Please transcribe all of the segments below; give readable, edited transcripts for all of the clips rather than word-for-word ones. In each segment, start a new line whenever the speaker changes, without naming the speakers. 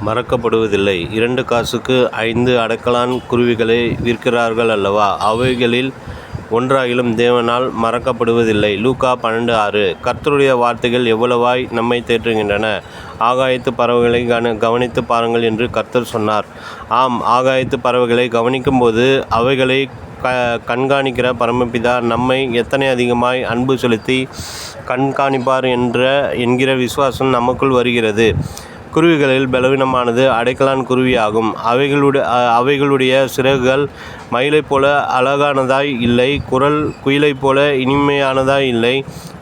மறக்கப்படுவதில்லை. 2 காசுக்கு 5 அடைக்கலான் குருவிகளை விற்கிறார்கள் அல்லவா? அவைகளில் ஒன்றாகிலும் தேவனால் மறக்கப்படுவதில்லை. லூக்கா 12:6. கர்த்தருடைய வார்த்தைகள் எவ்வளவாய் நம்மை தேற்றுகின்றன. ஆகாயத்து பறவைகளை கவனித்து பாருங்கள் என்று கர்த்தர் சொன்னார். ஆம், ஆகாயத்து பறவைகளை கவனிக்கும்போது அவைகளை கண்காணிக்கிற பரமபிதா நம்மை எத்தனை அதிகமாய் அன்பு செலுத்தி கண்காணிப்பார் என்கிற விசுவாசம் நமக்குள் வருகிறது. குருவிகளில் பலவீனமானது அடைக்கலான் குருவியாகும். அவைகளுடைய சிறகுகள் மயிலைப் போல அழகானதாய் இல்லை, குரல் குயிலைப் போல இனிமையானதாய் இல்லை,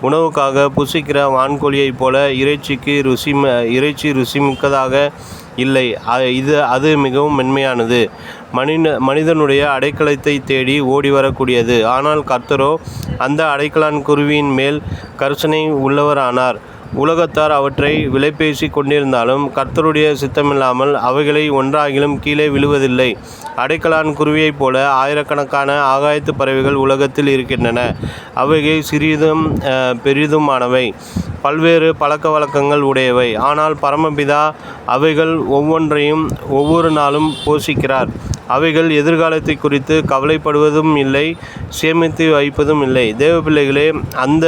உணவுக்காக புசிக்கிற வான்கோழியைப் போல இறைச்சி ருசிமிக்கதாக இல்லை. அது மிகவும் மென்மையானது, மனிதனுடைய அடைக்கலத்தை தேடி ஓடி வரக்கூடியது. ஆனால் கர்த்தரோ அந்த அடைக்கலான் குருவியின் மேல் கரிசனை உள்ளவரானார். உலகத்தார் அவற்றை விலைபேசி கொண்டிருந்தாலும் கர்த்தருடைய சித்தமில்லாமல் அவைகளை ஒன்றாகிலும் கீழே விழுவதில்லை. அடைக்கலான் குருவியைப் போல ஆயிரக்கணக்கான ஆகாயத்து பறவைகள் உலகத்தில் இருக்கின்றன. அவைகள் சிறிதும் பெரிதுமானவை, பல்வேறு பழக்க வழக்கங்கள் உடையவை. ஆனால் பரமபிதா அவைகள் ஒவ்வொன்றையும் ஒவ்வொரு நாளும் போஷிக்கிறார். அவைகள் எதிர்காலத்தை குறித்து கவலைப்படுவதும் இல்லை, சேமித்து வைப்பதும் இல்லை. தேவ பிள்ளைகளே, அந்த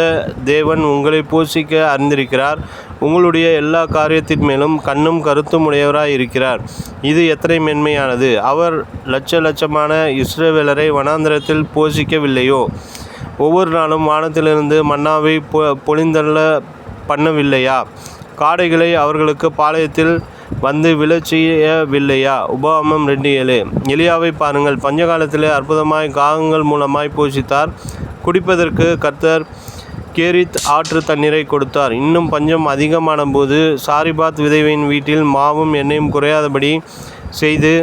தேவன் உங்களை போஷிக்க அறிந்திருக்கிறார். உங்களுடைய எல்லா காரியத்தின் மேலும் கண்ணும் கருத்தும் உடையவராய் இருக்கிறார். இது எத்தனை மென்மையானது! அவர் லட்சமான இஸ்ரவேலரை வனாந்தரத்தில் போஷிக்கவில்லையோ? ஒவ்வொரு நாளும் வானத்திலிருந்து மன்னாவை பொழிந்தள்ள பண்ணவில்லையா? காடைகளை அவர்களுக்கு பாளையத்தில் வந்து விழச் செய்யவில்லையா? உபாகமம் 2:7. எலியாவை பாருங்கள். பஞ்சகாலத்திலே அற்புதமாய் காகங்கள் மூலமாய் போஷித்தார். குடிப்பதற்கு கர்த்தர் கேரித் ஆற்று தண்ணீரை கொடுத்தார். இன்னும் பஞ்சம் அதிகமான போது சாரிபாத் விதவையின் வீட்டில் மாவும் எண்ணெயும் குறையாதபடி செய்து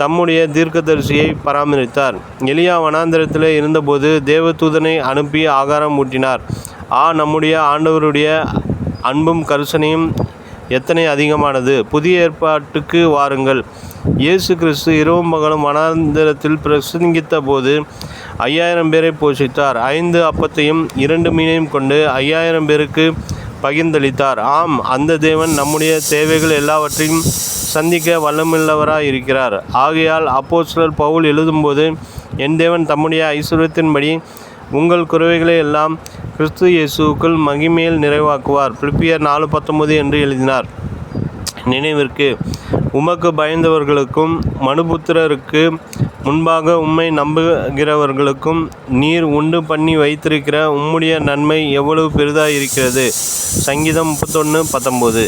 தம்முடைய தீர்க்கதரிசியை பராமரித்தார். எலியா வனாந்தரத்திலே இருந்தபோது தேவதூதனை அனுப்பி ஆகாரம் ஊட்டினார். நம்முடைய ஆண்டவருடைய அன்பும் கரிசனையும் எத்தனை அதிகமானது! புதிய ஏற்பாட்டுக்கு வாருங்கள். இயேசு கிறிஸ்து இரவும் பகலும் வனாந்தரத்தில் பிரசங்கித்த போது 5000 பேரை போஷித்தார். 5 அப்பத்தையும் 2 மீனையும் கொண்டு 5000 பேருக்கு பகிர்ந்தளித்தார். ஆம், அந்த தேவன் நம்முடைய தேவைகள் எல்லாவற்றையும் சந்திக்க வல்லமுள்ளவராய் இருக்கிறார். ஆகையால் அப்போஸ்தலர் பவுல் எழுதும்போது, என் தேவன் தம்முடைய ஐசுவரியத்தின்படி உங்கள் குறைவைகளை எல்லாம் கிறிஸ்து இயேசுவுக்குள் மகிமையில் நிறைவாக்குவார். பிலிப்பியர் 4:19 என்று எழுதினார். நினைவிற்கு, உமக்கு பயந்தவர்களுக்கும் மனுபுத்திரருக்கு முன்பாக உம்மை நம்புகிறவர்களுக்கும் நீர் உண்டு பண்ணி வைத்திருக்கிற உம்முடைய நன்மை எவ்வளவு பெரிதாயிருக்கிறது. சங்கீதம் 31:19.